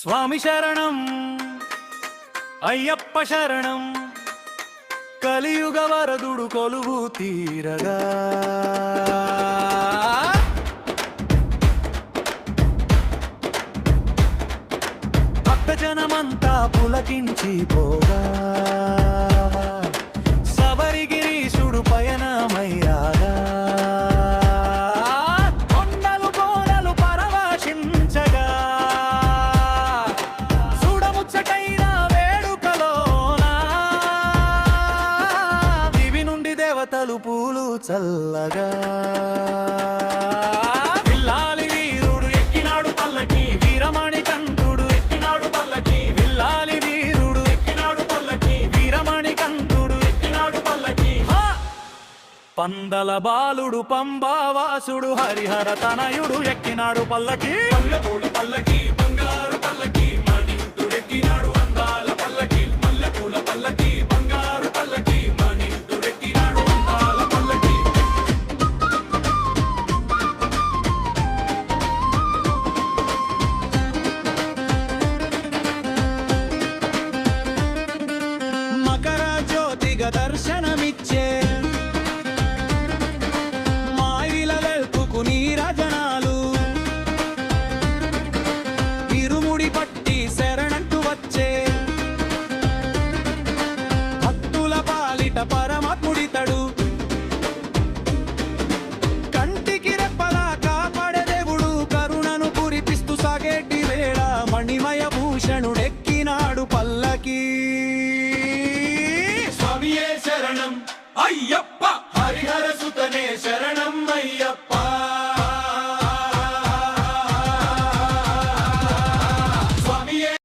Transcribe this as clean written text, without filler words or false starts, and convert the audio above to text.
స్వామి శరణం అయ్యప్ప శరణం కలియుగ వరదుడు కొలువు తీరగా భక్తజనమంతా పులకించిపోగా శబరిగిరీశుడు పయనమయ్యాగా కొండలు కోనలు పరవశించగా చూడముచ్చటైన వేడుకలోన దివి నుండి దేవతలు పూలు చల్లగా విల్లాలి వీరుడు ఎక్కినాడు పల్లకి వీరమణి కంఠుడు ఎక్కినాడు పల్లకి విల్లాలి వీరుడు ఎక్కినాడు పల్లకి వీరమణి కంఠుడు ఎక్కినాడు పల్లకి పందల బాలుడు పంబావాసుడు హరిహర తనయుడు ఎక్కినాడు పల్లకి మల్లెపూల పల్లకి బంగారు పల్లకి మణికంఠుడు ఎక్కినాడు అందాల పల్లకి మల్లెపూల పల్లకి బంగారు పల్లకి మణికంఠుడు ఎక్కినాడు అందాల పల్లకి మకర జ్యోతిగా దర్శనమిచ్చే మాయిలెల్పుకు నీరజనాలు ఇరుముడి పట్టి శరణంటూ వచ్చే భక్తుల పాలిట పరమాత్ముడితడు కంటికి రెప్పలా కాపాడే దేవుడు కరుణను కురిపిస్తూ సాగేటి వేళ మణిమయ భూషణుడెక్కినాడు పల్లకి స్వామియే శరణం అయ్యప్ప